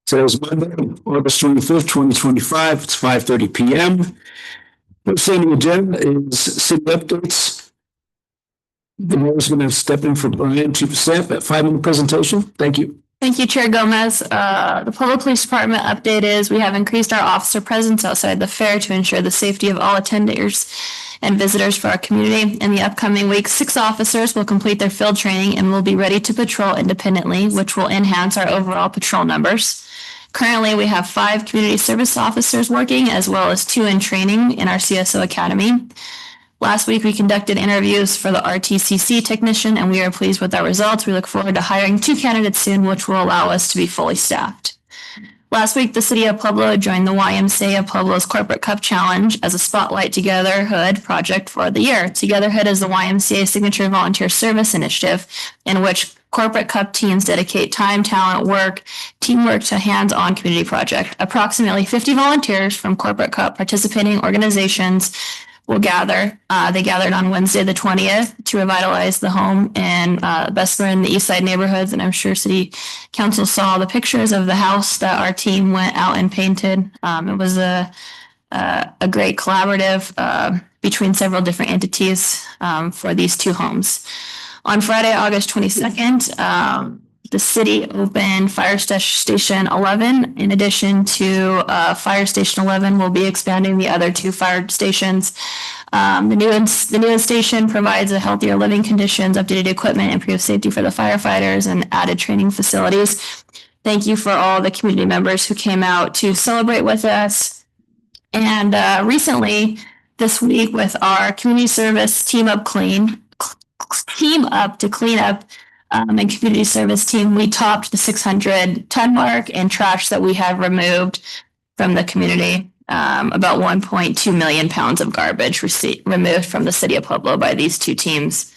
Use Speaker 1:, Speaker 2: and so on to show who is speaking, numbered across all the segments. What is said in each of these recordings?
Speaker 1: Today is Monday, August 25th, 2025. It's 5:30 p.m. What's on the agenda is city updates. The mayor's going to step in for Brian, Chief of Staff, at 5-minute presentation. Thank you.
Speaker 2: Thank you, Chair Gomez. The Pueblo Police Department update is we have increased our officer presence outside the fair to ensure the safety of all attenders and visitors for our community. In the upcoming week, 6 officers will complete their field training and will be ready to patrol independently, which will enhance our overall patrol numbers. Currently, we have 5 community service officers working, as well as 2 in training in our CSO Academy. Last week, we conducted interviews for the RTCC technician, and we are pleased with our results. We look forward to hiring 2 candidates soon, which will allow us to be fully staffed. Last week, the city of Pueblo joined the YMCA of Pueblo's Corporate Cup Challenge as a Spotlight Togetherhood project for the year. Togetherhood is the YMCA signature volunteer service initiative in which Corporate Cup teams dedicate time, talent, work, teamwork to hands-on community project. Approximately 50 volunteers from Corporate Cup participating organizations will gather. They gathered on Wednesday, the 20th, to revitalize the home in Bessemer and the East Side neighborhoods. And I'm sure City Council saw the pictures of the house that our team went out and painted. It was a great collaborative between several different entities for these 2 homes. On Friday, August 22nd, the city opened Fire Station 11. In addition to Fire Station 11, we'll be expanding the other 2 fire stations. The newest station provides a healthier living conditions, updated equipment, improved safety for the firefighters, and added training facilities. Thank you for all the community members who came out to celebrate with us. And recently, this week, with our community service team up to clean up and community service team, we topped the 600-ton mark in trash that we have removed from the community. About 1.2 million pounds of garbage removed from the city of Pueblo by these 2 teams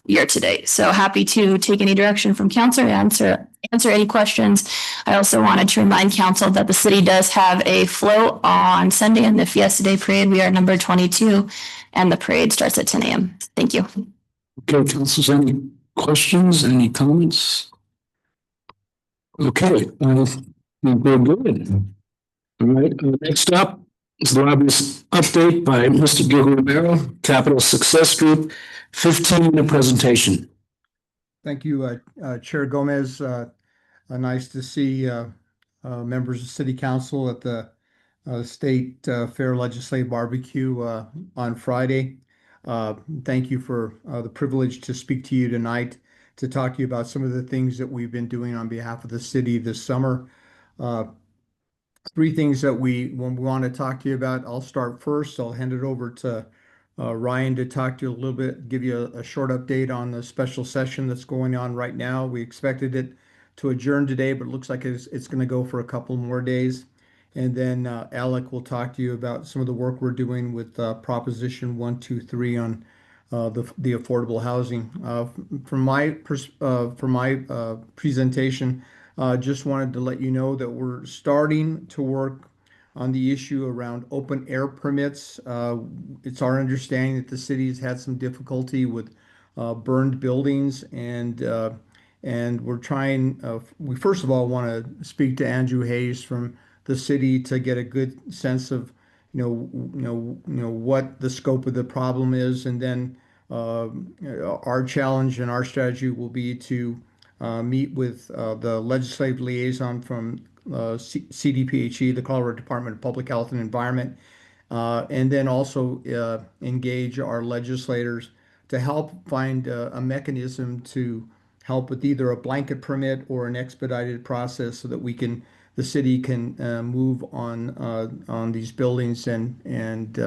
Speaker 2: year to date. So happy to take any direction from council, answer any questions. I also wanted to remind council that the city does have a float on Sunday in the Fiesta Day parade. We are number 22, and the parade starts at 10 a.m. Thank you.
Speaker 1: Okay, councilors, any questions, any comments? Okay, we're good. All right, next up is the lobbyist update by Mr. Gil Romero, Capital Success Group, 15-minute presentation.
Speaker 3: Thank you, Chair Gomez. Nice to see members of City Council at the State Fair Legislative Barbecue on Friday. Thank you for the privilege to speak to you tonight to talk to you about some of the things that we've been doing on behalf of the city this summer. 3 things that we want to talk to you about. I'll start first. I'll hand it over to Ryan to talk to you a little bit, give you a short update on the special session that's going on right now. We expected it to adjourn today, but it looks like it's going to go for a couple more days. And then Alec will talk to you about some of the work we're doing with Proposition 123 on the affordable housing. From my presentation, just wanted to let you know that we're starting to work on the issue around open air permits. It's our understanding that the city has had some difficulty with burned buildings, and we're trying. We first of all want to speak to Andrew Hayes from the city to get a good sense of what the scope of the problem is, and then our challenge and our strategy will be to meet with the legislative liaison from CDPHE, the Colorado Department of Public Health and Environment, and then also engage our legislators to help find a mechanism to help with either a blanket permit or an expedited process so that the city can move on these buildings and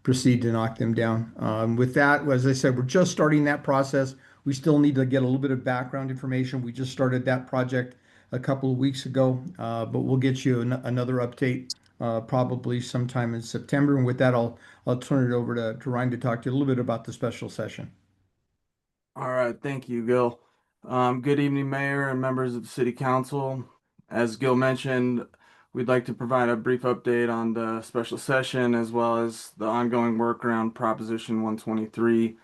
Speaker 3: proceed to knock them down. With that, as I said, we're just starting that process. We still need to get a little bit of background information. We just started that project a couple of weeks ago, but we'll get you another update probably sometime in September. And with that, I'll turn it over to Ryan to talk to you a little bit about the special session.
Speaker 4: All right, thank you, Gil. Good evening, Mayor and members of the City Council. As Gil mentioned, we'd like to provide a brief update on the special session as well as the ongoing work around Proposition 123.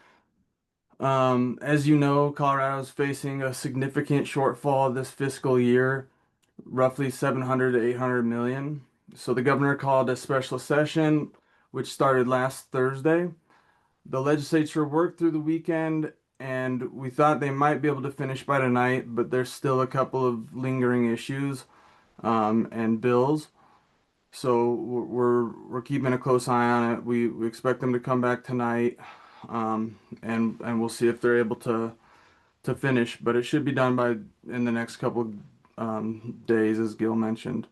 Speaker 4: As you know, Colorado is facing a significant shortfall this fiscal year, roughly 700 to 800 million. So the governor called a special session, which started last Thursday. The legislature worked through the weekend and we thought they might be able to finish by tonight, but there's still a couple of lingering issues and bills. So we're keeping a close eye on it. We expect them to come back tonight, and we'll see if they're able to finish. But it should be done by in the next couple days, as Gil mentioned.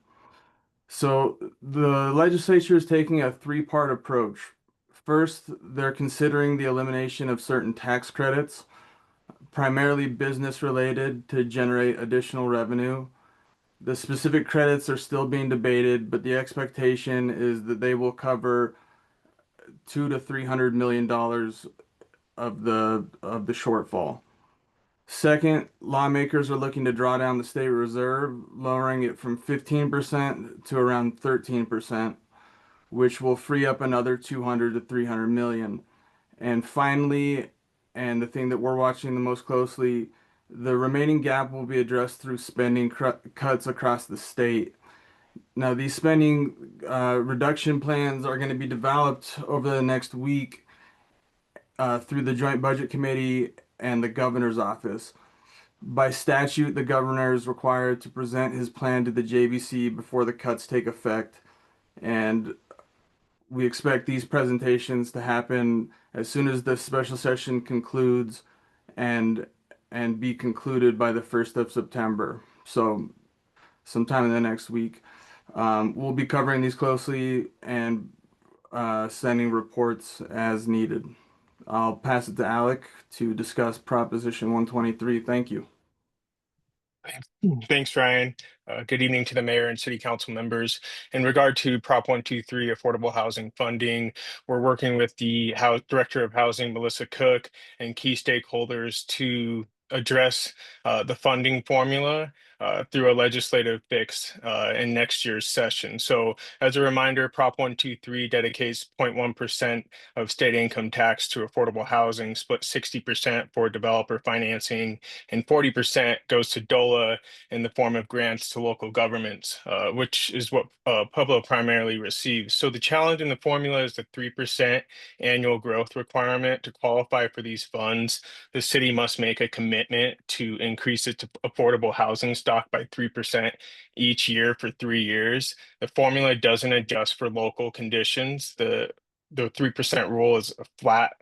Speaker 4: So the legislature is taking a three-part approach. First, they're considering the elimination of certain tax credits, primarily business related, to generate additional revenue. The specific credits are still being debated, but the expectation is that they will cover $200 to $300 million of the shortfall. Second, lawmakers are looking to draw down the state reserve, lowering it from 15% to around 13%, which will free up another 200 to 300 million. And finally, and the thing that we're watching the most closely, the remaining gap will be addressed through spending cuts across the state. Now, these spending reduction plans are going to be developed over the next week through the Joint Budget Committee and the governor's office. By statute, the governor is required to present his plan to the JBC before the cuts take effect. And we expect these presentations to happen as soon as the special session concludes and be concluded by the 1st of September. So sometime in the next week. We'll be covering these closely and sending reports as needed. I'll pass it to Alec to discuss Proposition 123. Thank you.
Speaker 5: Thanks, Ryan. Good evening to the mayor and city council members. In regard to Prop 123 affordable housing funding, we're working with the Director of Housing, Melissa Cook, and key stakeholders to address the funding formula through a legislative fix in next year's session. So as a reminder, Prop 123 dedicates 0.1% of state income tax to affordable housing, split 60% for developer financing, and 40% goes to DOLA in the form of grants to local governments, which is what Pueblo primarily receives. So the challenge in the formula is the 3% annual growth requirement. To qualify for these funds, the city must make a commitment to increase its affordable housing stock by 3% each year for 3 years. The formula doesn't adjust for local conditions. The 3% rule is a flat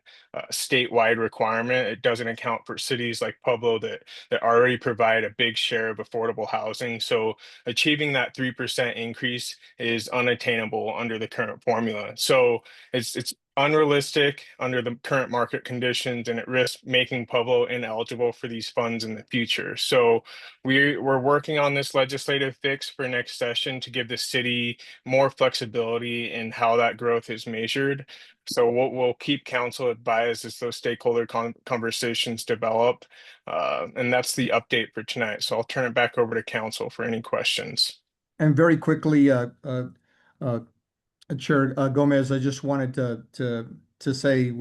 Speaker 5: statewide requirement. It doesn't account for cities like Pueblo that already provide a big share of affordable housing. So achieving that 3% increase is unattainable under the current formula. So it's unrealistic under the current market conditions, and it risks making Pueblo ineligible for these funds in the future. So we're working on this legislative fix for next session to give the city more flexibility in how that growth is measured. So we'll keep council advised as those stakeholder conversations develop. And that's the update for tonight. So I'll turn it back over to council for any questions.
Speaker 3: And very quickly, Chair Gomez, I just wanted to say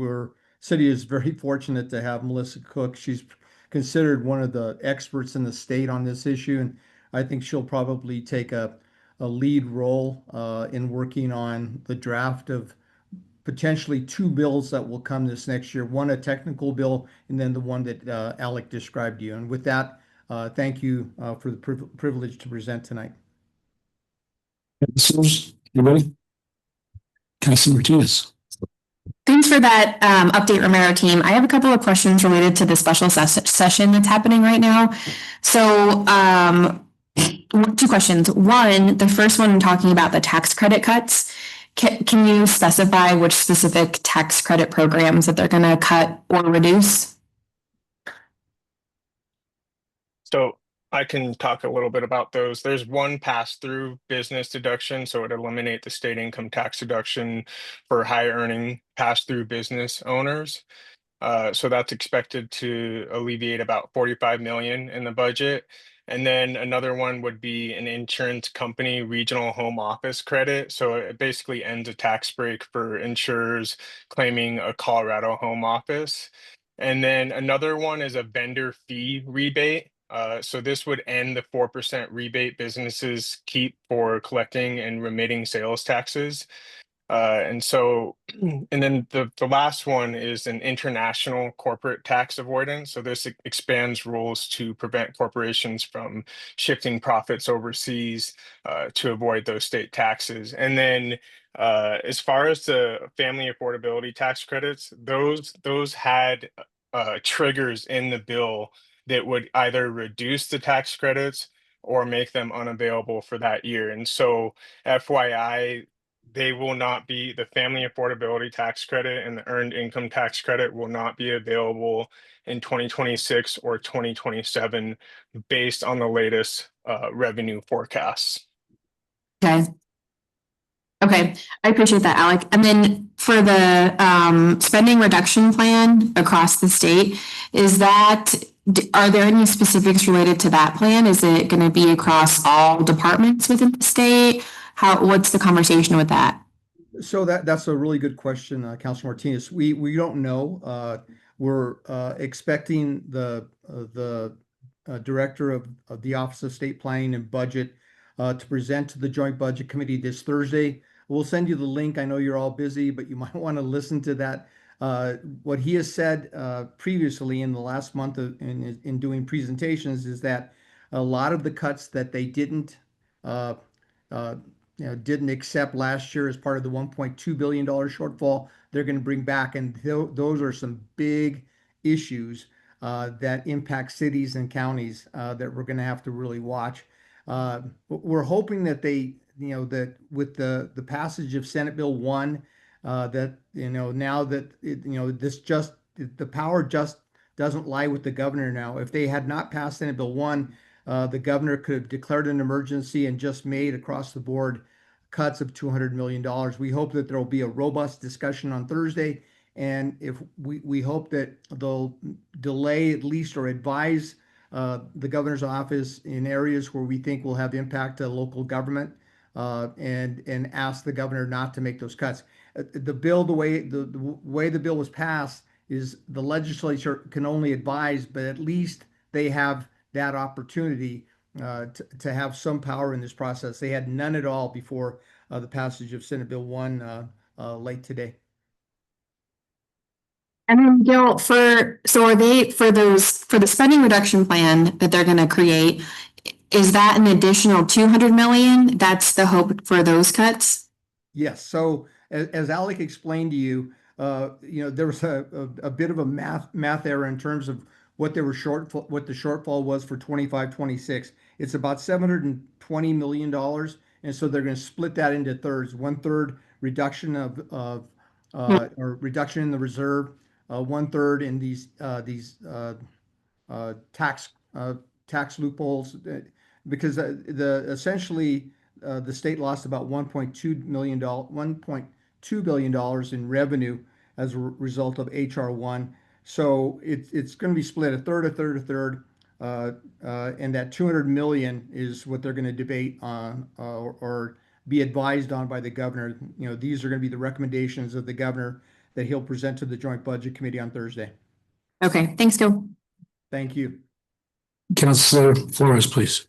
Speaker 3: city is very fortunate to have Melissa Cook. She's considered one of the experts in the state on this issue, and I think she'll probably take a lead role in working on the draft of potentially 2 bills that will come this next year. One, a technical bill, and then the one that Alec described to you. And with that, thank you for the privilege to present tonight.
Speaker 1: Anybody? Councilor Martinez.
Speaker 6: Thanks for that update, Romero team. I have a couple of questions related to the special session that's happening right now. So 2 questions. One, the first one talking about the tax credit cuts. Can you specify which specific tax credit programs that they're going to cut or reduce?
Speaker 5: So I can talk a little bit about those. There's one pass-through business deduction, so it eliminate the state income tax deduction for high earning pass-through business owners. So that's expected to alleviate about 45 million in the budget. And then another one would be an insurance company regional home office credit. So it basically ends a tax break for insurers claiming a Colorado home office. And then another one is a vendor fee rebate. So this would end the 4% rebate businesses keep for collecting and remitting sales taxes. And so, and then the last one is an international corporate tax avoidance. So this expands rules to prevent corporations from shifting profits overseas to avoid those state taxes. And then as far as the family affordability tax credits, those had triggers in the bill that would either reduce the tax credits or make them unavailable for that year. And so FYI, they will not be, the family affordability tax credit and the earned income tax credit will not be available in 2026 or 2027 based on the latest revenue forecasts.
Speaker 6: Okay. Okay, I appreciate that, Alec. And then for the spending reduction plan across the state, are there any specifics related to that plan? Is it going to be across all departments within the state? What's the conversation with that?
Speaker 3: So that's a really good question, Councilor Martinez. We don't know. We're expecting the director of the Office of State Planning and Budget to present to the Joint Budget Committee this Thursday. We'll send you the link. I know you're all busy, but you might want to listen to that. What he has said previously in the last month in doing presentations is that a lot of the cuts that they didn't accept last year as part of the $1.2 billion shortfall, they're going to bring back. And those are some big issues that impact cities and counties that we're going to have to really watch. We're hoping that that with the passage of Senate Bill 1, that, now that, the power just doesn't lie with the governor now. If they had not passed Senate Bill 1, the governor could have declared an emergency and just made across the board cuts of $200 million. We hope that there will be a robust discussion on Thursday. And if we hope that they'll delay at least or advise the governor's office in areas where we think will have impact to local government, and ask the governor not to make those cuts. The bill, the way the bill was passed, is the legislature can only advise, but at least they have that opportunity to have some power in this process. They had none at all before the passage of Senate Bill 1 late today.
Speaker 6: And then Gil, for the spending reduction plan that they're going to create, is that an additional 200 million? That's the hope for those cuts?
Speaker 3: Yes. So as Alec explained to you, there was a bit of a math error in terms of what the shortfall was for 25-26. It's about $720 million. And so they're going to split that into thirds. 1/3 reduction or reduction in the reserve, 1/3 in these tax loopholes, because essentially the state lost about $1.2 billion in revenue as a result of HR 1. So it's going to be split a third, and that 200 million is what they're going to debate on or be advised on by the governor. These are going to be the recommendations of the governor that he'll present to the Joint Budget Committee on Thursday.
Speaker 6: Okay, thanks, Gil.
Speaker 3: Thank you.
Speaker 1: Councilor Flores, please.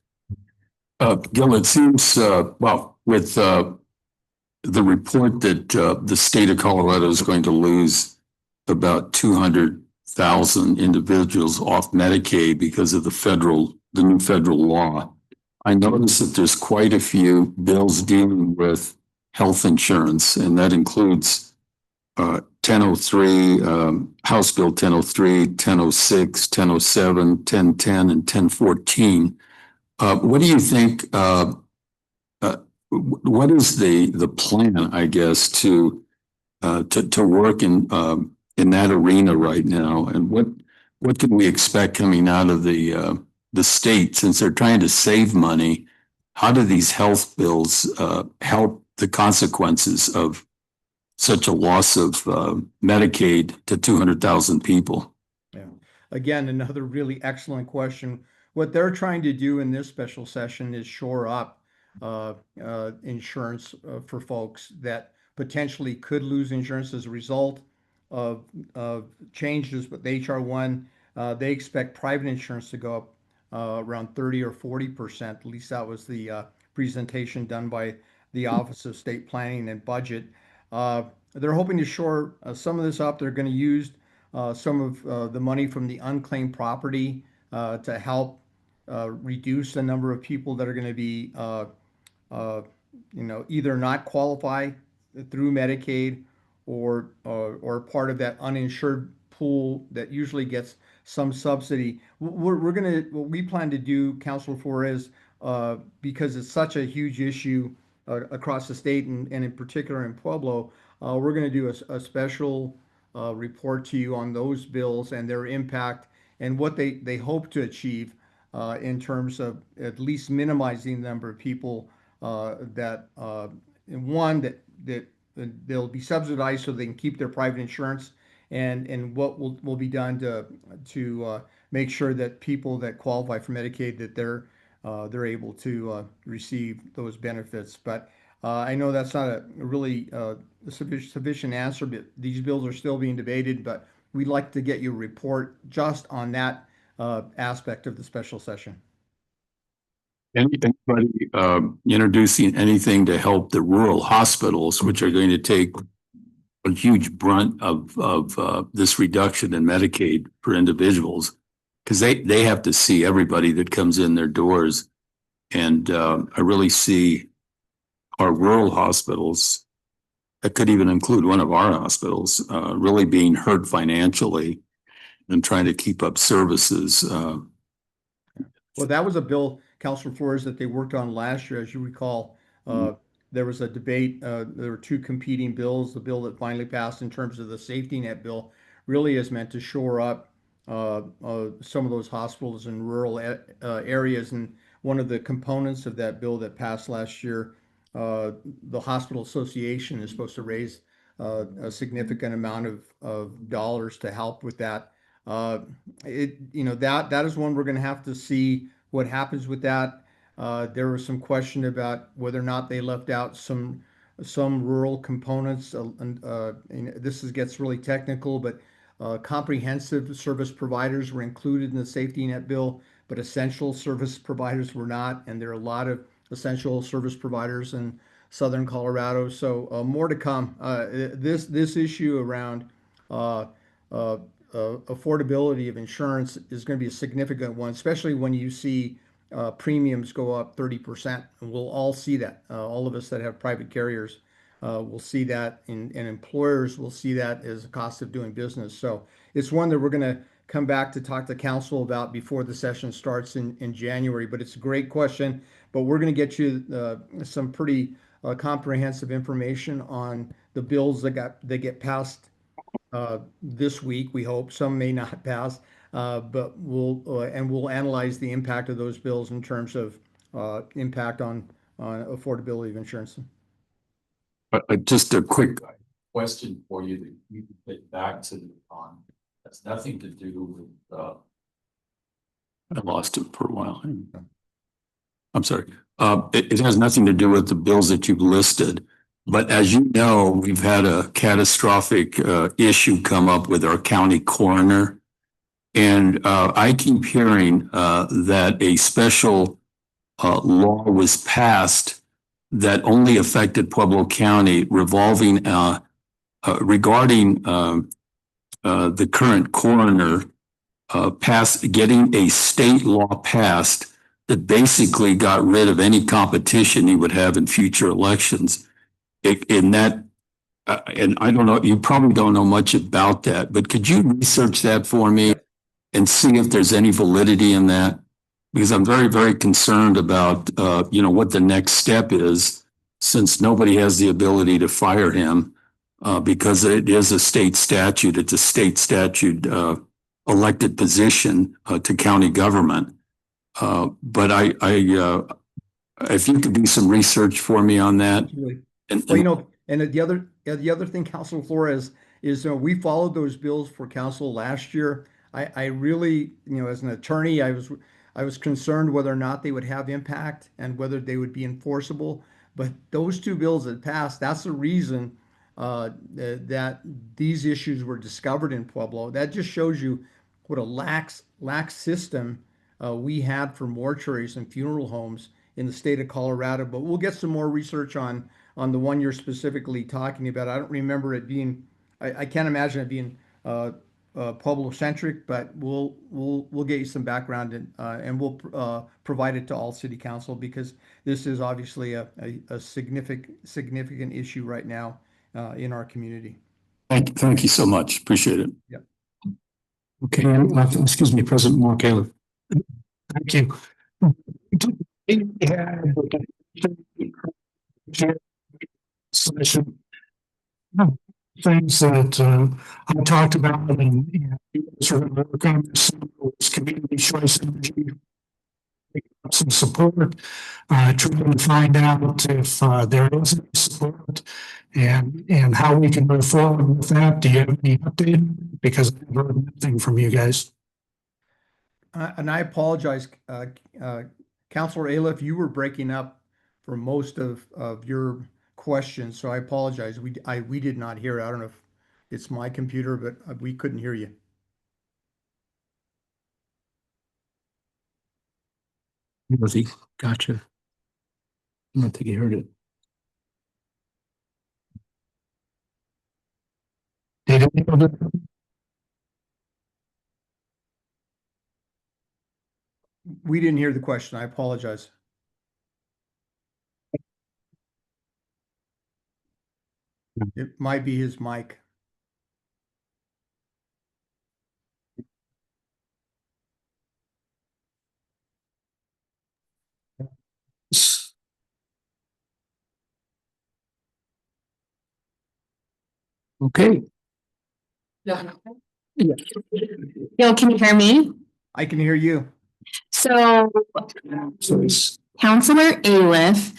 Speaker 7: Gil, it seems, with the report that the state of Colorado is going to lose about 200,000 individuals off Medicaid because of the new federal law. I noticed that there's quite a few bills dealing with health insurance, and that includes 1003, House Bill 1003, 1006, 1007, 1010, and 1014. What do you think? What is the plan, I guess, to work in that arena right now, and what can we expect coming out of the the state, since they're trying to save money, how do these health bills help the consequences of such a loss of Medicaid to 200,000 people?
Speaker 3: Yeah. Again, another really excellent question. What they're trying to do in this special session is shore up insurance for folks that potentially could lose insurance as a result of changes with HR1. They expect private insurance to go up around 30 or 40%. At least that was the presentation done by the Office of State Planning and Budget. They're hoping to shore some of this up. They're going to use some of the money from the unclaimed property to help reduce the number of people that are going to be, either not qualify through Medicaid or part of that uninsured pool that usually gets some subsidy. What we plan to do, Councilor Flores, because it's such a huge issue across the state and in particular in Pueblo, we're going to do a special report to you on those bills and their impact and what they hope to achieve in terms of at least minimizing the number of people that they'll be subsidized so they can keep their private insurance, and what will be done to make sure that people that qualify for Medicaid, that they're able to receive those benefits. But I know that's not a really sufficient answer, but these bills are still being debated, but we'd like to get you a report just on that aspect of the special session.
Speaker 7: Anybody introducing anything to help the rural hospitals, which are going to take a huge brunt of this reduction in Medicaid for individuals, because they have to see everybody that comes in their doors. And I really see our rural hospitals, that could even include one of our hospitals, really being hurt financially and trying to keep up services.
Speaker 3: Well, that was a bill, Councilor Flores, that they worked on last year. As you recall, there was a debate. There were two competing bills. The bill that finally passed in terms of the safety net bill really is meant to shore up some of those hospitals in rural areas. And one of the components of that bill that passed last year, the Hospital Association is supposed to raise a significant amount of dollars to help with that. That is one we're going to have to see what happens with that. There was some question about whether or not they left out some rural components. This gets really technical, but comprehensive service providers were included in the safety net bill, but essential service providers were not. And there are a lot of essential service providers in Southern Colorado. So more to come. This issue around affordability of insurance is going to be a significant one, especially when you see premiums go up 30%. And we'll all see that. All of us that have private carriers will see that, and employers will see that as a cost of doing business. So it's one that we're going to come back to talk to council about before the session starts in January. But it's a great question. But we're going to get you some pretty comprehensive information on the bills that get passed this week. We hope some may not pass, but we'll analyze the impact of those bills in terms of impact on affordability of insurance.
Speaker 7: Just a quick question for you that you can get back to the That's nothing to do with. I lost it for a while. I'm sorry. It has nothing to do with the bills that you've listed. But as you know, we've had a catastrophic issue come up with our county coroner. And I keep hearing that a special law was passed that only affected Pueblo County regarding the current coroner getting a state law passed that basically got rid of any competition he would have in future elections. And I don't know, you probably don't know much about that, but could you research that for me and see if there's any validity in that? Because I'm very, very concerned about, what the next step is, since nobody has the ability to fire him because it is a state statute. It's a state statute elected position to county government. But if you could do some research for me on that.
Speaker 3: Absolutely.
Speaker 7: And,
Speaker 3: Well, you know, and the other thing, Council Flores, is we followed those bills for council last year. I really, you know, as an attorney, I was concerned whether or not they would have impact and whether they would be enforceable. But those two bills that passed, that's the reason that these issues were discovered in Pueblo. That just shows you what a lax system we had for mortuaries and funeral homes in the state of Colorado. But we'll get some more research on the one you're specifically talking about. I don't remember it being. I can't imagine it being Pueblo centric, but we'll get you some background and we'll provide it to all city council, because this is obviously a significant issue right now in our community.
Speaker 7: thank you so much. Appreciate it.
Speaker 3: Yep.
Speaker 1: Okay, excuse me, President Moore Caleb. Thank you. Things that I talked about and sort of work on this community choice energy, some support, trying to find out if there is any support and how we can move forward with that. Do you have any update? Because I've heard nothing from you guys.
Speaker 3: And I apologize, Councilor Aliff, you were breaking up for most of your questions, so I apologize. We did not hear. I don't know if it's my computer, but we couldn't hear you.
Speaker 1: Gotcha. I don't think you heard it. Did it?
Speaker 3: We didn't hear the question. I apologize. It might be his mic.
Speaker 1: Okay.
Speaker 6: Bill, can you hear me?
Speaker 3: I can hear you.
Speaker 6: So
Speaker 1: So it's
Speaker 6: Counselor Aliff,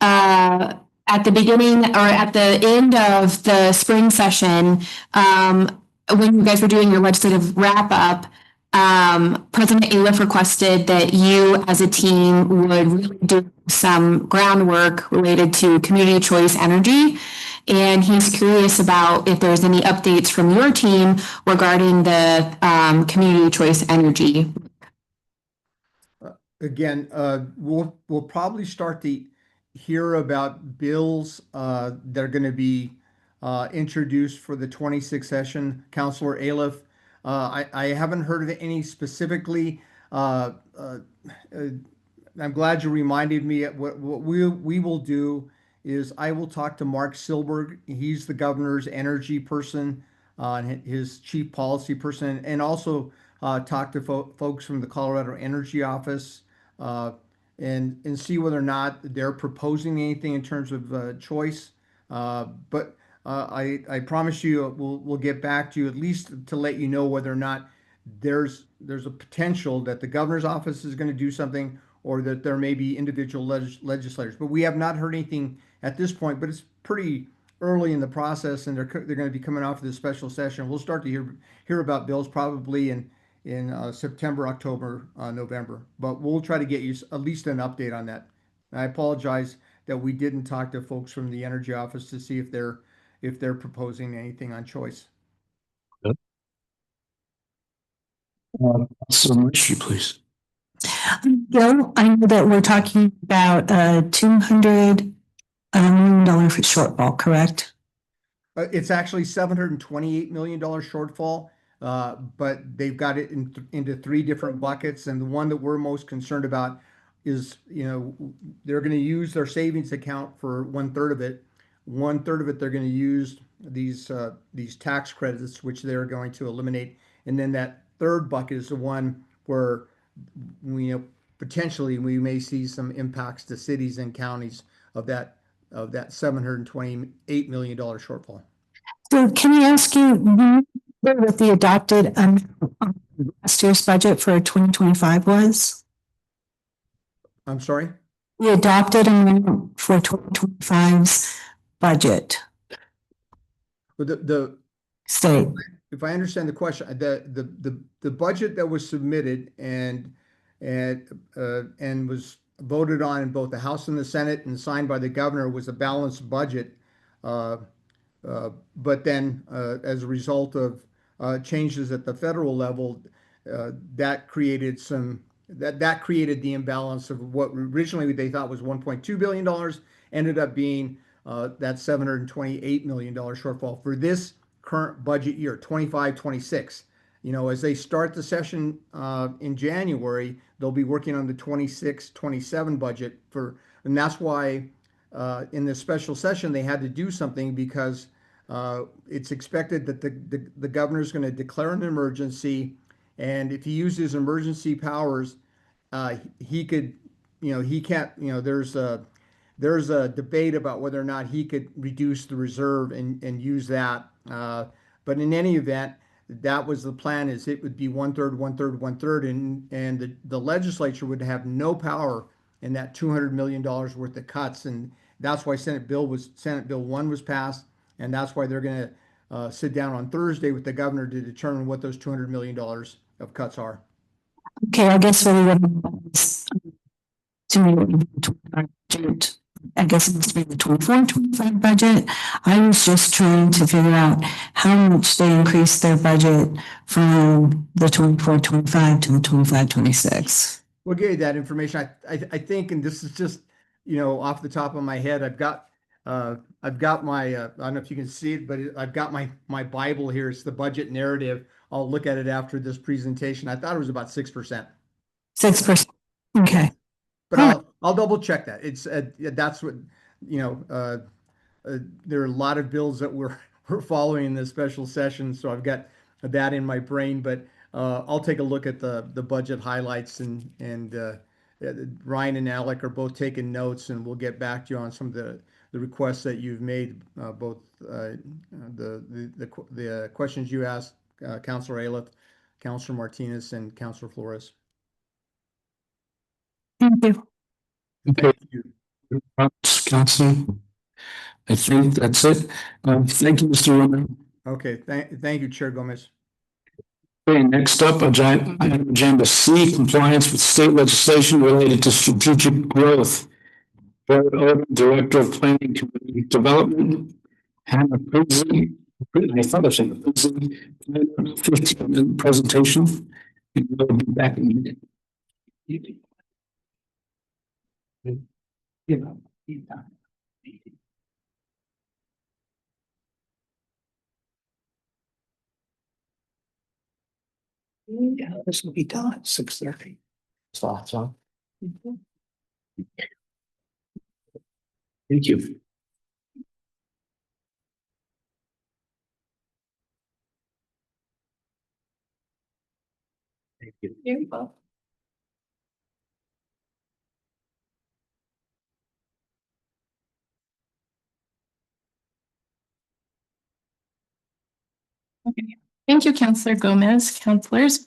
Speaker 6: at the beginning or at the end of the spring session, when you guys were doing your legislative wrap up, President Aliff requested that you as a team would really do some groundwork related to community choice energy. And he's curious about if there's any updates from your team regarding the community choice energy.
Speaker 3: Again, we'll probably start to hear about bills that are going to be introduced for the 26th session. Councilor Aliff, I haven't heard of any specifically. I'm glad you reminded me. What we will do is I will talk to Mark Silberg. He's the governor's energy person, his chief policy person, and also talk to folks from the Colorado Energy Office and see whether or not they're proposing anything in terms of choice. But I promise you we'll get back to you at least to let you know whether or not there's a potential that the governor's office is going to do something, or that there may be individual legislators. But we have not heard anything at this point, but it's pretty early in the process, and they're going to be coming off of this special session. We'll start to hear about bills probably in September, October, November. But we'll try to get you at least an update on that. And I apologize that we didn't talk to folks from the Energy Office to see if they're proposing anything on choice.
Speaker 1: so much, please.
Speaker 8: Bill, I know that we're talking about a $200 million shortfall, correct?
Speaker 3: It's actually $728 million shortfall, but they've got it into three different buckets. And the one that we're most concerned about is, they're going to use their savings account for 1/3 of it. 1/3 of it, they're going to use these tax credits, which they're going to eliminate. And then that third bucket is the one where potentially we may see some impacts to cities and counties of that $728 million shortfall.
Speaker 8: So can I ask you, what the adopted last year's budget for 2025 was?
Speaker 3: I'm sorry?
Speaker 8: We adopted amendment for 2025's budget
Speaker 3: But the,
Speaker 8: state.
Speaker 3: if I understand the question, the budget that was submitted and was voted on in both the House and the Senate and signed by the governor was a balanced budget. But then, as a result of changes at the federal level, that created that created the imbalance of what originally they thought was $1.2 billion, ended up being that $728 million shortfall for this current budget year, 25-26. You know, as they start the session in January, they'll be working on the 26-27 budget and that's why in this special session they had to do something because it's expected that the governor is going to declare an emergency, and if he uses emergency powers, he could, you know, he can't, you know, there's a debate about whether or not he could reduce the reserve and use that. But in any event, that was the plan, is it would be 1/3, 1/3, 1/3, and the legislature would have no power in that $200 million worth of cuts. And that's why Senate Bill 1 was passed. And that's why they're going to sit down on Thursday with the governor to determine what those $200 million of cuts are.
Speaker 8: Okay, I guess what we would to me, I guess it must be the 24-25 budget. I was just trying to figure out how much they increased their budget from the 24-25 to the 25-26.
Speaker 3: We'll give you that information. I think, and this is just, you know, off the top of my head, I've got my, I don't know if you can see it, but I've got my Bible here. It's the budget narrative. I'll look at it after this presentation. I thought it was about 6%.
Speaker 8: 6%. Okay.
Speaker 3: But I'll double check that. It's that's what, you know, there are a lot of bills that we're following in this special session, so I've got that in my brain. But I'll take a look at the budget highlights, and Ryan and Alec are both taking notes, and we'll get back to you on some of the requests that you've made, both the questions you asked, Councilor Aliff, Councilor Martinez, and Councilor Flores.
Speaker 8: Thank you.
Speaker 1: Okay. Council. I think that's it. Thank you, Mr. Roman.
Speaker 3: Okay, thank you, Chair Gomez.
Speaker 1: Okay, next up, agenda C, compliance with state legislation related to strategic growth. Board Order, Director of Planning Community Development, Hannah Prinsley. I thought I was saying Prinsley. 15-minute presentation. We'll be back in a minute. Yeah, this will be done at 6:30. Thoughts on? Thank you. Thank you.
Speaker 6: Thank you, Councilor Gomez. Councilors.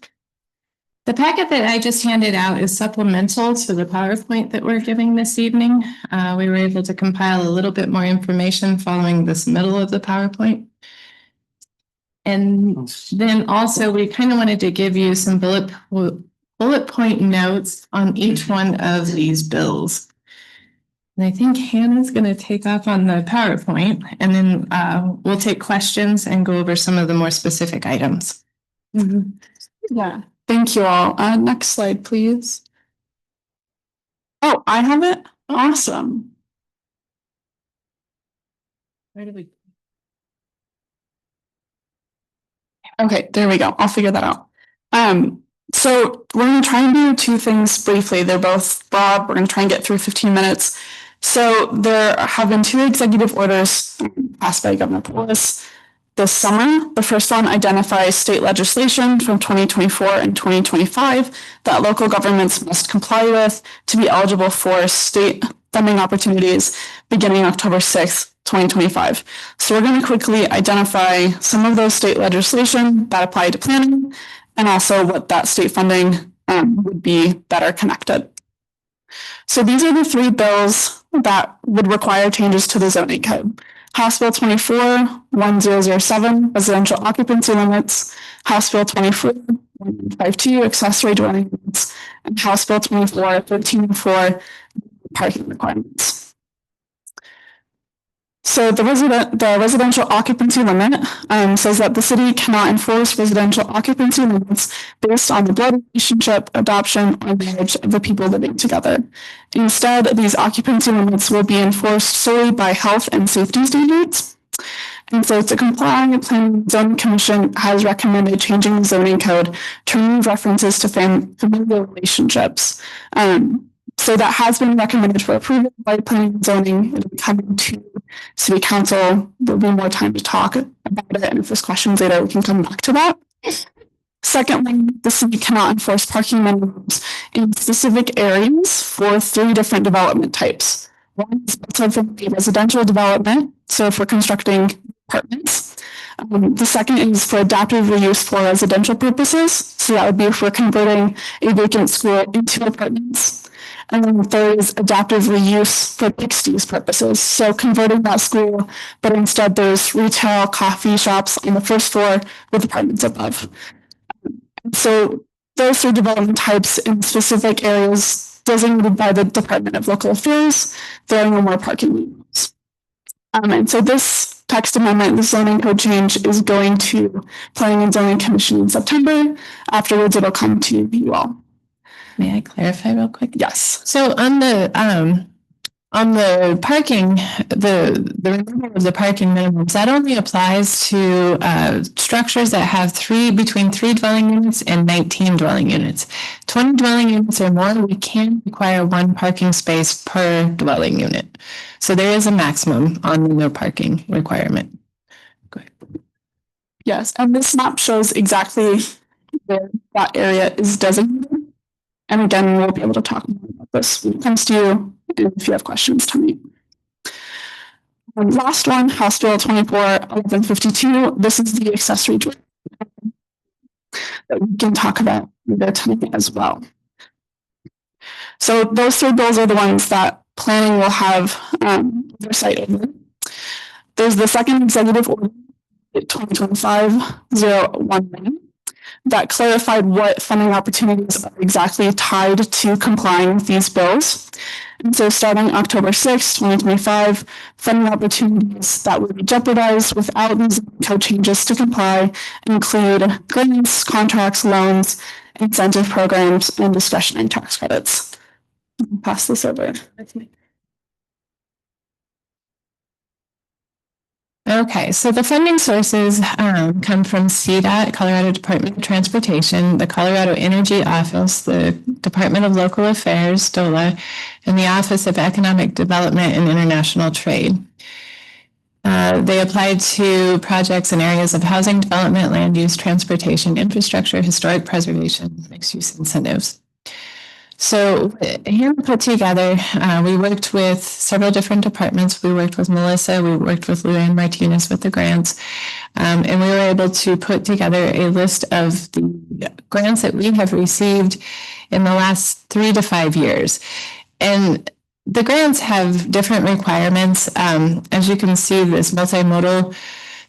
Speaker 6: The packet that I just handed out is supplemental to the PowerPoint that we're giving this evening. We were able to compile a little bit more information following this middle of the PowerPoint. And then also we kind of wanted to give you some bullet point notes on each one of these bills. And I think Hannah's going to take off on the PowerPoint, and then we'll take questions and go over some of the more specific items.
Speaker 9: Yeah, thank you all. Next slide, please. Oh, I have it. Awesome.
Speaker 6: Where do we?
Speaker 9: Okay, there we go. I'll figure that out. So we're going to try and do two things briefly. They're both broad. We're going to try and get through 15 minutes. So there have been two executive orders passed by Governor Polis this summer. The first one identifies state legislation from 2024 and 2025 that local governments must comply with to be eligible for state funding opportunities beginning October 6th, 2025. So we're going to quickly identify some of those state legislation that apply to planning, and also what that state funding would be that are connected. So these are the three bills that would require changes to the zoning code. House Bill 24-1007, residential occupancy limits, House Bill 24-152, accessory dwelling units, and House Bill 24-1304, parking requirements. So the residential occupancy limit says that the city cannot enforce residential occupancy limits based on the blood relationship, adoption, or marriage of the people living together. Instead, these occupancy limits will be enforced solely by health and safety standards. And so to comply, the Planning and Zoning Commission has recommended changing the zoning code to remove references to familial relationships. So that has been recommended for approval by planning and zoning. It'll be coming to City Council. There'll be more time to talk about it. And if there's questions later, we can come back to that. Secondly, the city cannot enforce parking minimums in specific areas for 3 different development types. One is multi-family residential development. So if we're constructing apartments. The second is for adaptive reuse for residential purposes. So that would be if we're converting a vacant school into apartments. And then the third is adaptive reuse for mixed use purposes. So converting that school, but instead there's retail, coffee shops on the first floor with apartments above. So those 3 development types in specific areas designated by the Department of Local Affairs, there are no more parking minimums. And so this text amendment, the zoning code change, is going to Planning and Zoning Commission in September. Afterwards, it'll come to you all.
Speaker 6: May I clarify real quick?
Speaker 9: Yes.
Speaker 6: So on the parking, the removal of the parking minimums, that only applies to structures that have between 3 dwelling units and 19 dwelling units. 20 dwelling units or more, we can require 1 parking space per dwelling unit. So there is a maximum on the no parking requirement. Go ahead.
Speaker 9: Yes, and this map shows exactly where that area is designated. And again, we'll be able to talk more about this when it comes to you, and if you have questions to me. Last one, House Bill 24-1152. This is the accessory dwelling that we can talk about tonight as well. So those 3 bills are the ones that planning will have oversight over. There's the second executive order, 2025-019. That clarified what funding opportunities are exactly tied to complying with these bills. And so starting October 6, 2025, funding opportunities that would be jeopardized without these code changes to comply include grants, contracts, loans, incentive programs, and discretionary tax credits. I'll pass this over.
Speaker 6: Okay, so the funding sources come from CDOT, Colorado Department of Transportation, the Colorado Energy Office, the Department of Local Affairs, DOLA, and the Office of Economic Development and International Trade. They applied to projects in areas of housing development, land use, transportation, infrastructure, historic preservation, mixed use incentives. So here put together, we worked with several different departments. We worked with Melissa, we worked with Luann Martinez with the grants, and we were able to put together a list of the grants that we have received in the last 3 to 5 years. And the grants have different requirements. As you can see, this multimodal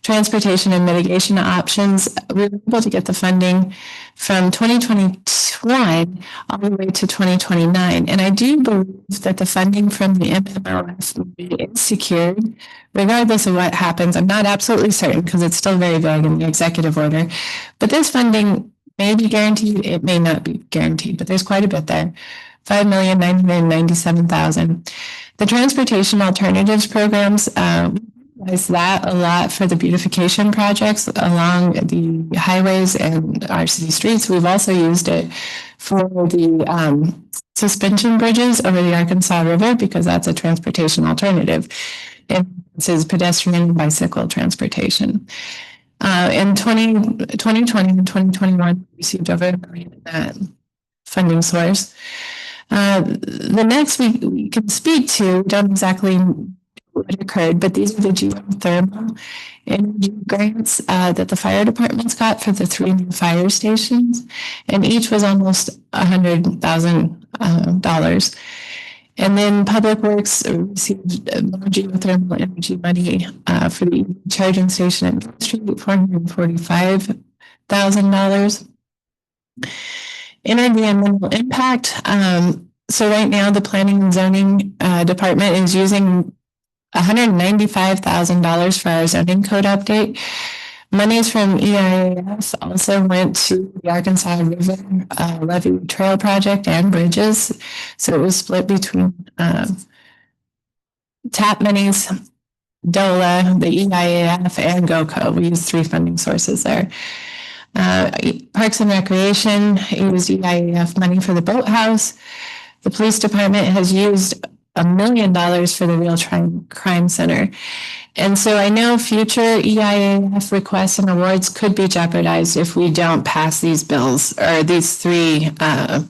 Speaker 6: transportation and mitigation options, we were able to get the funding from 2021 all the way to 2029. And I do believe that the funding from the MMLF will be secured regardless of what happens. I'm not absolutely certain because it's still very vague in the executive order, but this funding may be guaranteed. It may not be guaranteed, but there's quite a bit there. $5,997,000. The transportation alternatives programs, is that a lot for the beautification projects along the highways and our city streets. We've also used it for the suspension bridges over the Arkansas River because that's a transportation alternative. And this is pedestrian and bicycle transportation. In 2020 and 2021, we received over $1 million in that funding source. The next we can speak to, don't exactly what occurred, but these are the geothermal energy grants that the fire departments got for the 3 new fire stations, and each was almost $100,000. And then Public Works received more geothermal energy money for the charging station at North Street, $445,000. Energy and minimal impact. So right now, the planning and zoning department is using $195,000 for our zoning code update. Monies from EIAF also went to the Arkansas River Levee Trail Project and bridges. So it was split between TAP monies, DOLA, the EIAF, and GOCO. We used 3 funding sources there. Parks and Recreation used EIAF money for the boathouse. The police department has used $1 million for the Real Crime Center. And so I know future EIAF requests and awards could be jeopardized if we don't pass these bills or these 3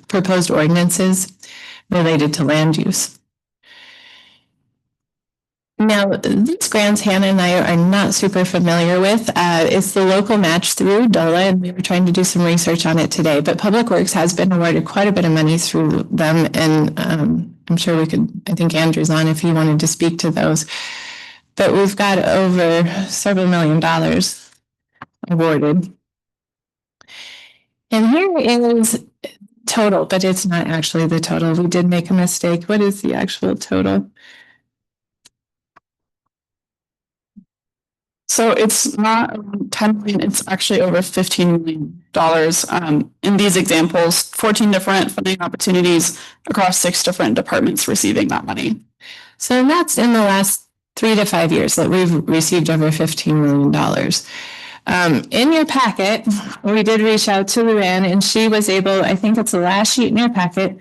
Speaker 6: proposed ordinances related to land use. Now, these grants Hannah and I are not super familiar with. It's the local match through DOLA, and we were trying to do some research on it today. But Public Works has been awarded quite a bit of money through them, and I'm sure we could, I think Andrew's on if he wanted to speak to those. But we've got over several $1 million awarded. And here is total, but it's not actually the total. We did make a mistake. What is the actual total?
Speaker 9: So it's not 10 million, it's actually over $15 million. In these examples, 14 different funding opportunities across 6 different departments receiving that money.
Speaker 6: So that's in the last 3 to 5 years that we've received over $15 million. In your packet, we did reach out to Luann, and she was able, I think it's the last sheet in your packet,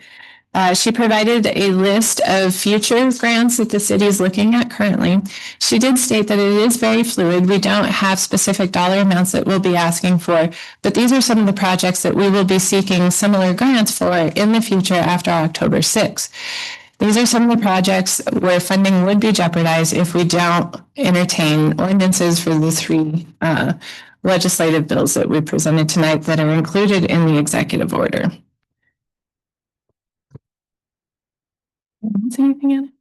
Speaker 6: she provided a list of future grants that the city is looking at currently. She did state that it is very fluid. We don't have specific dollar amounts that we'll be asking for, but these are some of the projects that we will be seeking similar grants for in the future after October 6th. These are some of the projects where funding would be jeopardized if we don't entertain ordinances for the 3 legislative bills that we presented tonight that are included in the executive order. Anything in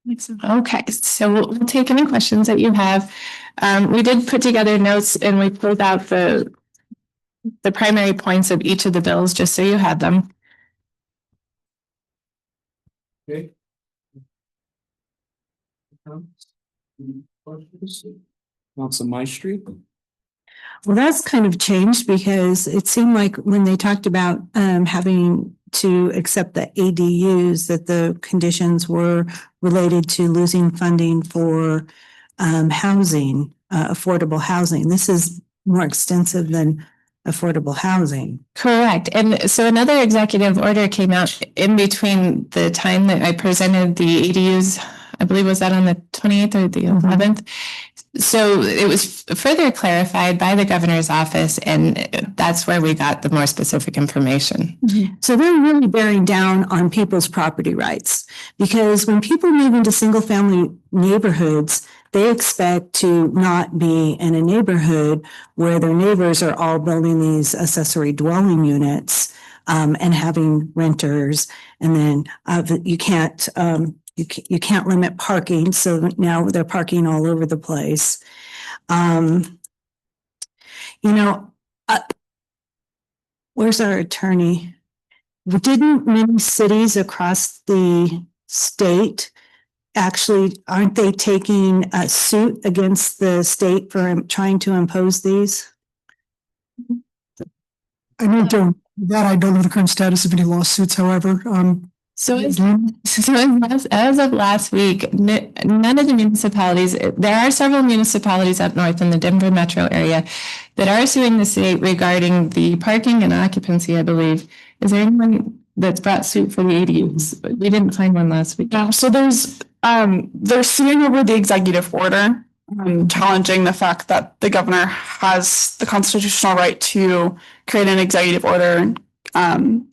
Speaker 6: it? Okay, so we'll take any questions that you have. We did put together notes and we pulled out the primary points of each of the bills just so you had them.
Speaker 1: Okay. Council Maestri.
Speaker 8: Well, that's kind of changed because it seemed like when they talked about having to accept the ADUs, that the conditions were related to losing funding for housing, affordable housing. This is more extensive than affordable housing.
Speaker 6: Correct. And so another executive order came out in between the time that I presented the ADUs, I believe was that on the 28th or the 11th. So it was further clarified by the governor's office, and that's where we got the more specific information.
Speaker 8: So they're really bearing down on people's property rights, because when people move into single family neighborhoods, they expect to not be in a neighborhood where their neighbors are all building these accessory dwelling units and having renters. And then you can't limit parking. So now they're parking all over the place. Where's our attorney? Didn't many cities across the state actually, aren't they taking a suit against the state for trying to impose these?
Speaker 10: I don't know the current status of any lawsuits, however.
Speaker 6: So as of last week, none of the municipalities, there are several municipalities up north in the Denver metro area that are suing the state regarding the parking and occupancy, I believe. Is there anyone that's brought suit for the ADUs? We didn't find one last week.
Speaker 9: Yeah, so they're suing over the executive order, challenging the fact that the governor has the constitutional right to create an executive order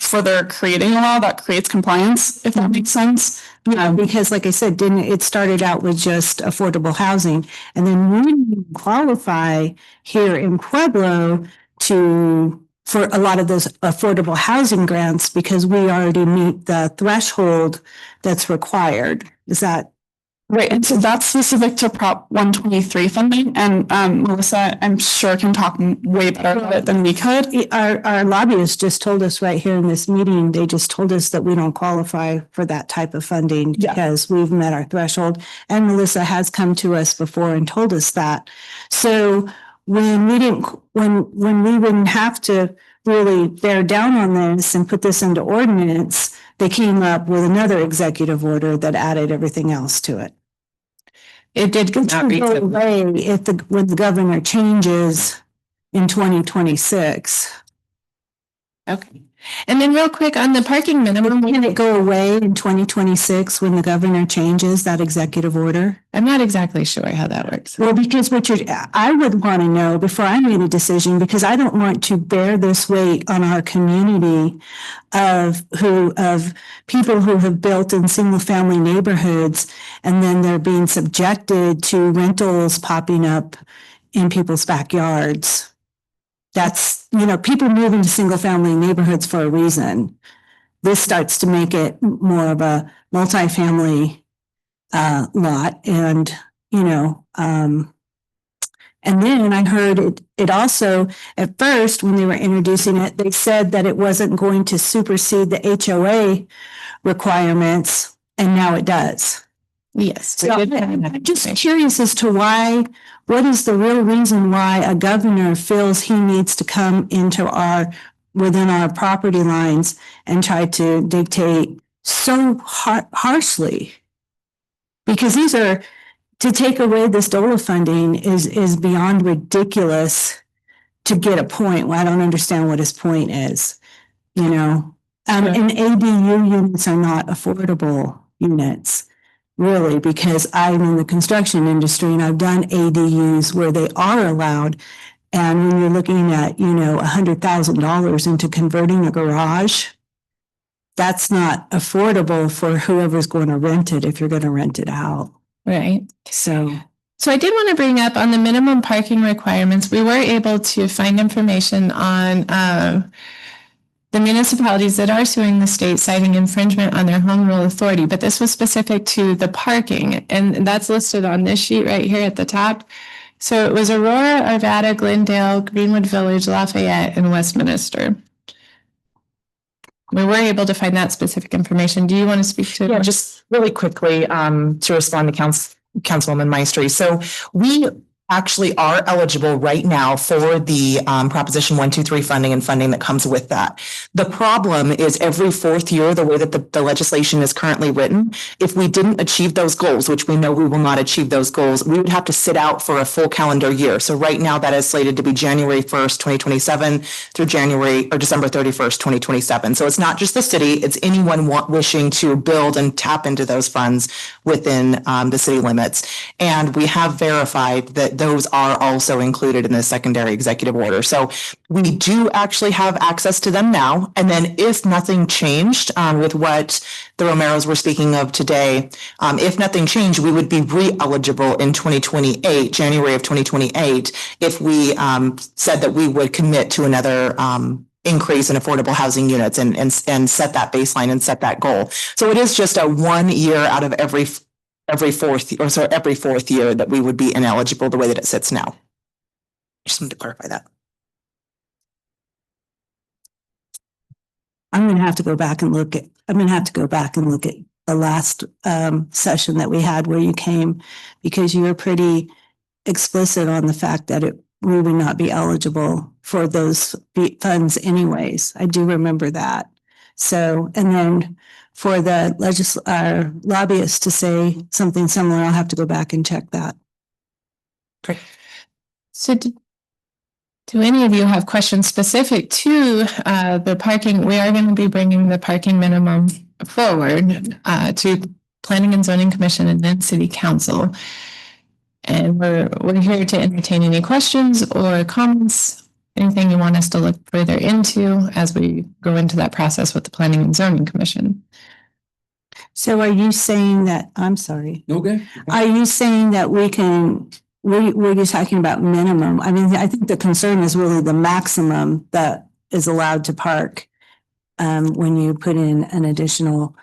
Speaker 9: for their creating a law that creates compliance, if that makes sense.
Speaker 8: Because like I said, it started out with just affordable housing. And then when you qualify here in Pueblo to for a lot of those affordable housing grants because we already meet the threshold that's required. Is that?
Speaker 9: Right, and so that's specific to Prop 123 funding, and Melissa, I'm sure can talk way better about it than we could.
Speaker 8: Our lobbyists just told us right here in this meeting, they just told us that we don't qualify for that type of funding
Speaker 9: Yeah.
Speaker 8: because we've met our threshold. And Melissa has come to us before and told us that. So when we wouldn't have to really bear down on this and put this into ordinance, they came up with another executive order that added everything else to it.
Speaker 6: It did
Speaker 8: Which
Speaker 6: not
Speaker 8: will go
Speaker 6: recently.
Speaker 8: away when the governor changes in 2026.
Speaker 6: Okay. And then real quick on the parking minimum,
Speaker 8: Can it go away in 2026 when the governor changes that executive order?
Speaker 6: I'm not exactly sure how that works.
Speaker 8: Well, because I would want to know before I made a decision, because I don't want to bear this weight on our community of people who have built in single family neighborhoods and then they're being subjected to rentals popping up in people's backyards. That's, people move into single family neighborhoods for a reason. This starts to make it more of a multifamily lot and, and then I heard it also, at first, when they were introducing it, they said that it wasn't going to supersede the HOA requirements, and now it does.
Speaker 6: Yes.
Speaker 8: So I'm just curious as to what is the real reason why a governor feels he needs to come into within our property lines and try to dictate so harshly? Because to take away this DOLA funding is beyond ridiculous to get a point. Well, I don't understand what his point is, And ADU units are not affordable units. Really, because I'm in the construction industry and I've done ADUs where they are allowed. And when you're looking at, $100,000 into converting a garage, that's not affordable for whoever's going to rent it if you're going to rent it out.
Speaker 6: Right.
Speaker 8: So
Speaker 2: I did want to bring up on the minimum parking requirements, we were able to find information on the municipalities that are suing the state citing infringement on their home rule authority, but this was specific to the parking, and that's listed on this sheet right here at the top. So it was Aurora, Arvada, Glendale, Greenwood Village, Lafayette, and Westminster. We were able to find that specific information. Do you want to speak to it?
Speaker 11: Yeah, just really quickly, to respond to Councilwoman Maestri. So we actually are eligible right now for the Proposition 123 funding and funding that comes with that. The problem is every fourth year, the way that the legislation is currently written, if we didn't achieve those goals, which we know we will not achieve those goals, we would have to sit out for a full calendar year. So right now that is slated to be January 1st, 2027 through December 31st, 2027. So it's not just the city, it's anyone wishing to build and tap into those funds within the city limits. And we have verified that those are also included in the secondary executive order. So we do actually have access to them now. And then if nothing changed with what the Romeros were speaking of today, if nothing changed, we would be re-eligible in 2028, January of 2028, if we said that we would commit to another increase in affordable housing units and set that baseline and set that goal. So it is just a 1 year out of every fourth year that we would be ineligible the way that it sits now. Just wanted to clarify that.
Speaker 8: I'm going to have to go back and look at the last session that we had where you came, because you were pretty explicit on the fact that we would not be eligible for those funds anyways. I do remember that. So, and then for the lobbyists to say something similar, I'll have to go back and check that.
Speaker 11: Great.
Speaker 2: So do any of you have questions specific to the parking? We are going to be bringing the parking minimum forward to Planning and Zoning Commission and then City Council. And we're here to entertain any questions or comments, anything you want us to look further into as we go into that process with the Planning and Zoning Commission.
Speaker 8: So are you saying that, I'm sorry.
Speaker 7: Okay.
Speaker 8: Are you saying that we're just talking about minimum? I mean, I think the concern is really the maximum that is allowed to park when you put in an additional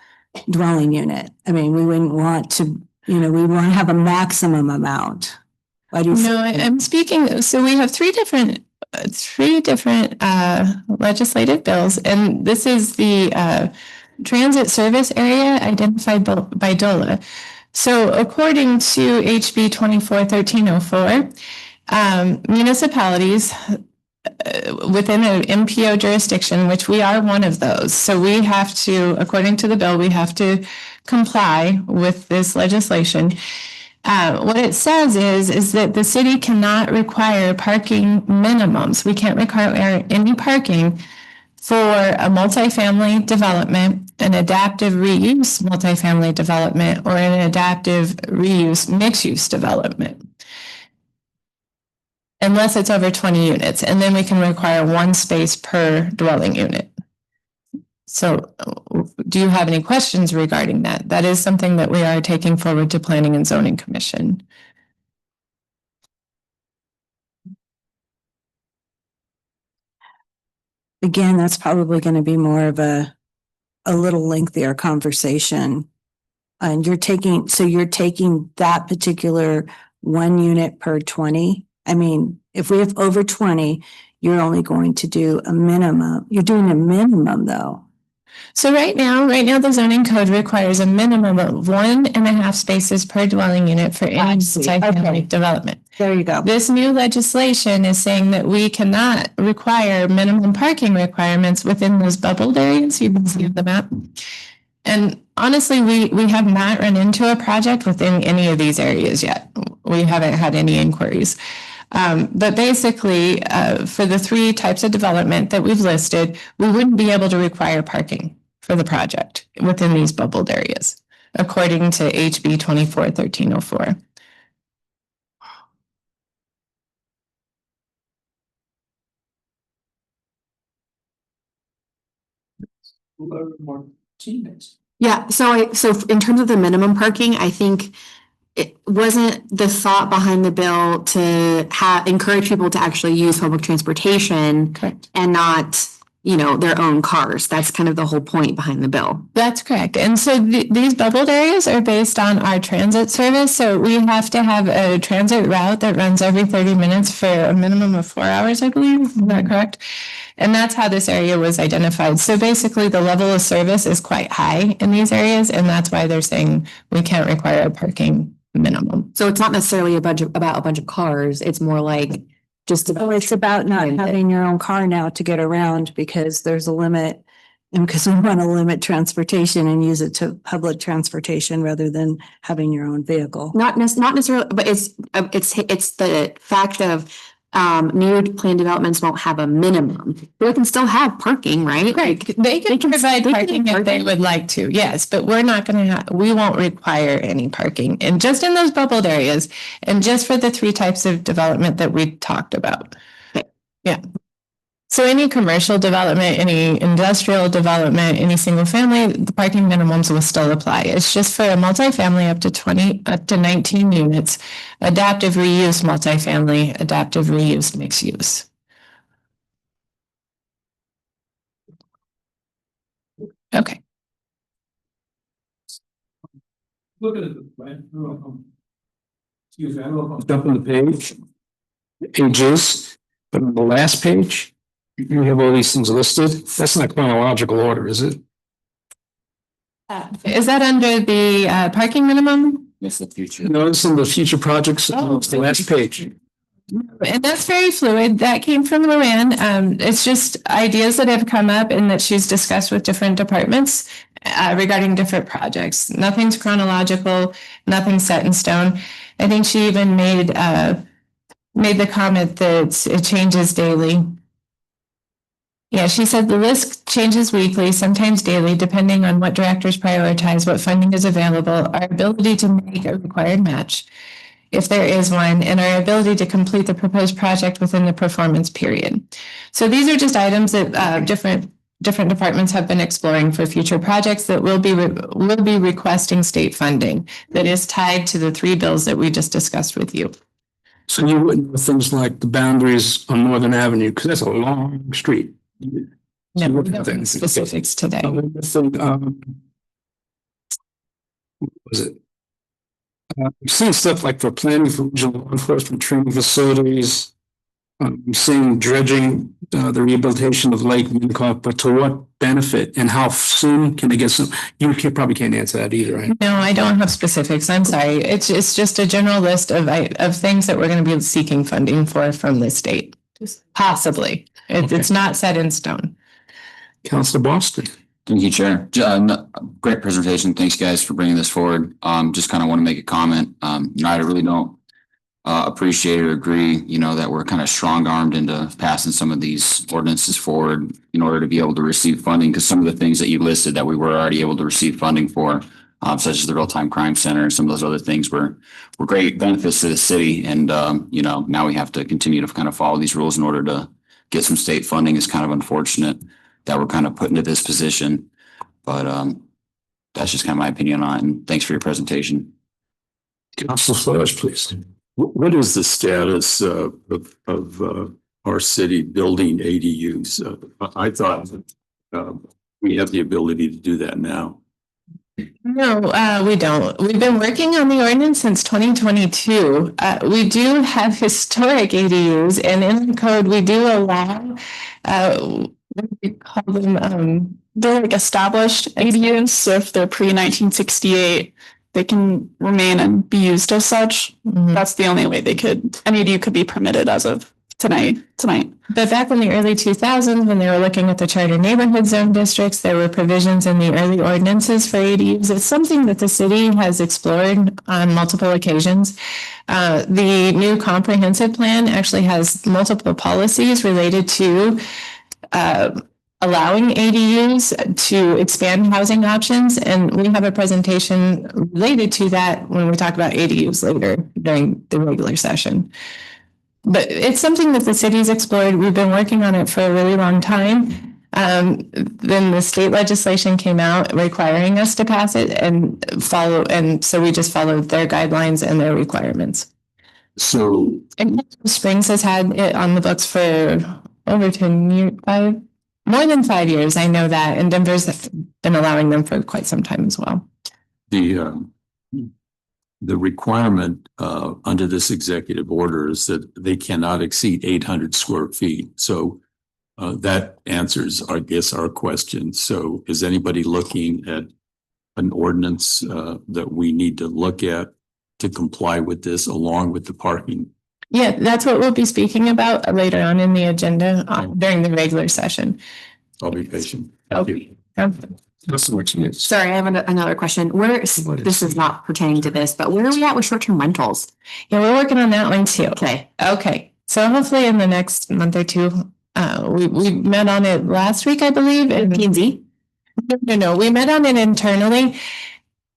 Speaker 8: dwelling unit. I mean, we wouldn't want to, we want to have a maximum amount. Why do you?
Speaker 6: No, I'm speaking, so we have three different legislative bills, and this is the transit service area identified by DOLA. So according to HB 24-1304, municipalities within an MPO jurisdiction, which we are one of those. So we have to, according to the bill, we have to comply with this legislation. What it says is that the city cannot require parking minimums. We can't require any parking for a multifamily development, an adaptive reuse multifamily development, or an adaptive reuse mixed-use development, unless it's over 20 units. And then we can require one space per dwelling unit. So do you have any questions regarding that? That is something that we are taking forward to Planning and Zoning Commission.
Speaker 8: Again, that's probably going to be more of a little lengthier conversation. And you're taking that particular 1 unit per 20. I mean, if we have over 20, you're only going to do a minimum. You're doing a minimum though.
Speaker 6: So right now the zoning code requires a minimum of 1.5 spaces per dwelling unit for any multifamily development.
Speaker 8: There you go.
Speaker 6: This new legislation is saying that we cannot require minimum parking requirements within those bubbled areas. You can see on the map. And honestly, we have not run into a project within any of these areas yet. We haven't had any inquiries. But basically, for the 3 types of development that we've listed, we wouldn't be able to require parking for the project within these bubbled areas, according to HB 24-1304.
Speaker 11: Yeah, so in terms of the minimum parking, I think it wasn't the thought behind the bill to encourage people to actually use public transportation.
Speaker 6: Correct.
Speaker 11: And not, their own cars. That's kind of the whole point behind the bill.
Speaker 6: That's correct. And so these bubbled areas are based on our transit service. So we have to have a transit route that runs every 30 minutes for a minimum of 4 hours, I believe. Is that correct? And that's how this area was identified. So basically the level of service is quite high in these areas. And that's why they're saying we can't require a parking minimum.
Speaker 11: So it's not necessarily about a bunch of cars. It's more like just
Speaker 8: It's about not having your own car now to get around because there's a limit. And because we want to limit transportation and use it to public transportation rather than having your own vehicle.
Speaker 11: not necessarily, but it's the fact of new planned developments won't have a minimum. They can still have parking, right?
Speaker 6: Right. They can provide parking if they would like to, yes, but we're not going to we won't require any parking. And just in those bubbled areas and just for the 3 types of development that we talked about.
Speaker 11: Okay.
Speaker 6: Yeah. So any commercial development, any industrial development, any single family, the parking minimums will still apply. It's just for a multifamily up to 19 units, adaptive reuse multifamily, adaptive reuse mixed use. Okay.
Speaker 1: Look at the plan. Excuse me, I don't know if I'm jumping the pages, but on the last page, you have all these things listed. That's not chronological order, is it?
Speaker 6: Is that under the parking minimum?
Speaker 7: It's the future.
Speaker 1: No, it's in the future projects. It's the last page.
Speaker 6: And that's very fluid. That came from Luann. It's just ideas that have come up and that she's discussed with different departments regarding different projects. Nothing's chronological, nothing's set in stone. I think she even made the comment that it changes daily. Yeah, she said the list changes weekly, sometimes daily, depending on what directors prioritize, what funding is available, our ability to make a required match, if there is one, and our ability to complete the proposed project within the performance period. So these are just items that different departments have been exploring for future projects that will be requesting state funding that is tied to the 3 bills that we just discussed with you.
Speaker 1: So you wouldn't know things like the boundaries on Northern Avenue, because that's a long street.
Speaker 6: No, we
Speaker 1: What
Speaker 6: don't have specifics today.
Speaker 1: What was it? We've seen stuff like for planning for regional law enforcement training facilities. We've seen dredging, the rehabilitation of Lake Minnetonka, but to what benefit and how soon can they get some? Probably can't answer that either, right?
Speaker 6: No, I don't have specifics. I'm sorry. It's just a general list of things that we're going to be seeking funding for from the state. Possibly. It's not set in stone.
Speaker 1: Councilor Boston.
Speaker 12: Thank you, Chair. Great presentation. Thanks, guys, for bringing this forward. Just kind of want to make a comment. I really don't appreciate or agree, that we're kind of strong-armed into passing some of these ordinances forward in order to be able to receive funding, because some of the things that you listed that we were already able to receive funding for, such as the Real-Time Crime Center and some of those other things were great benefits to the city. And, now we have to continue to kind of follow these rules in order to get some state funding. It's kind of unfortunate that we're kind of put into this position, but that's just kind of my opinion on it. And thanks for your presentation.
Speaker 1: Councilor Flores, please.
Speaker 7: What is the status of our city building ADUs? I thought we have the ability to do that now.
Speaker 6: No, we don't. We've been working on the ordinance since 2022. We do have historic ADUs, and in the code, we do allow, what do we call them?
Speaker 9: They're like established ADUs, so if they're pre-1968, they can remain and be used as such. That's the only way an ADU could be permitted as of tonight.
Speaker 6: But back in the early 2000s, when they were looking at the charter neighborhood zone districts, there were provisions in the early ordinances for ADUs. It's something that the city has explored on multiple occasions. The new comprehensive plan actually has multiple policies related to allowing ADUs to expand housing options. And we have a presentation related to that when we talk about ADUs later during the regular session. But it's something that the city's explored. We've been working on it for a really long time. Then the state legislation came out requiring us to pass it and so we just followed their guidelines and their requirements.
Speaker 7: So,
Speaker 6: And Springs has had it on the books for over 10 years, more than 5 years. I know that, and Denver's been allowing them for quite some time as well.
Speaker 7: the requirement under this executive order is that they cannot exceed 800 square feet. So that answers, I guess, our question. So is anybody looking at an ordinance that we need to look at to comply with this along with the parking?
Speaker 6: Yeah, that's what we'll be speaking about later on in the agenda during the regular session.
Speaker 7: I'll be patient. Thank you.
Speaker 8: Sorry, I have another question. This is not pertaining to this, but where are we at with short-term rentals?
Speaker 6: Yeah, we're working on that one too.
Speaker 8: Okay.
Speaker 6: So hopefully in the next month or two, we met on it last week, I believe.
Speaker 8: P&Z?
Speaker 6: No, we met on it internally.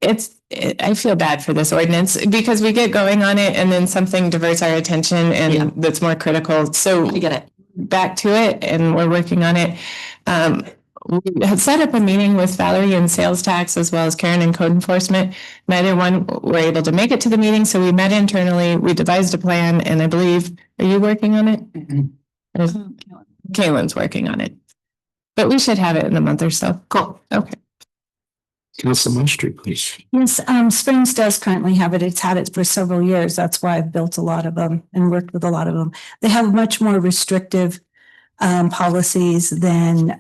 Speaker 6: I feel bad for this ordinance because we get going on it and then something diverts our attention and that's more critical. So
Speaker 8: I get it.
Speaker 6: Back to it and we're working on it. We had set up a meeting with Valerie in sales tax as well as Karen in code enforcement. Neither one were able to make it to the meeting, so we met internally. We devised a plan, and I believe, are you working on it? Kaylin's working on it, but we should have it in a month or so.
Speaker 8: Cool.
Speaker 6: Okay.
Speaker 1: Councilor Munstry, please.
Speaker 10: Yes, Springs does currently have it. It's had it for several years. That's why I've built a lot of them and worked with a lot of them. They have much more restrictive policies than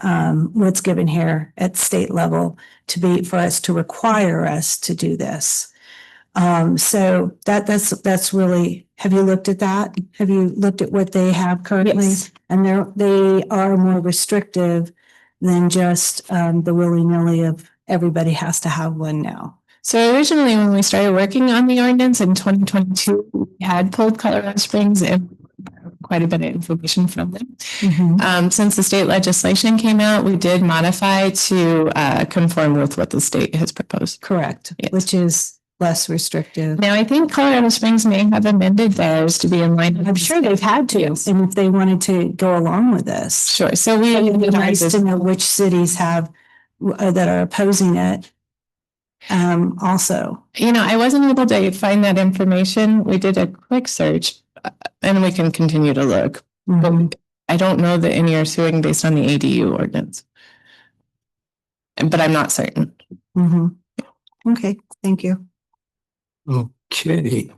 Speaker 10: what's given here at state level for us to require us to do this. So that's really, have you looked at that? Have you looked at what they have currently?
Speaker 6: Yes.
Speaker 10: And they are more restrictive than just the willy-nilly of everybody has to have one now.
Speaker 6: So originally, when we started working on the ordinance in 2022, we had pulled Colorado Springs and quite a bit of information from them. Since the state legislation came out, we did modify to conform with what the state has proposed.
Speaker 10: Correct,
Speaker 6: Yes.
Speaker 10: which is less restrictive.
Speaker 6: Now, I think Colorado Springs may have amended theirs to be in line.
Speaker 10: I'm sure they've had to,
Speaker 6: Yes.
Speaker 10: and if they wanted to go along with this.
Speaker 6: Sure. So we
Speaker 10: It'd be nice to know which cities have that are opposing it. Also,
Speaker 6: I wasn't able to find that information. We did a quick search and we can continue to look. But
Speaker 11: I don't know that any are suing based on the ADU ordinance. But I'm not certain.
Speaker 10: Mhm. Okay, thank you.
Speaker 1: Okay.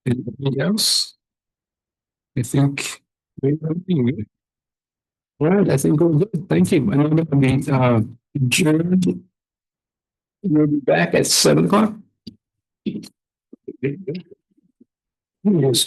Speaker 1: Anything else? I think. All right, I think we're good. Thank you. And I'm going to be adjourned. We'll be back at 7:00. Let's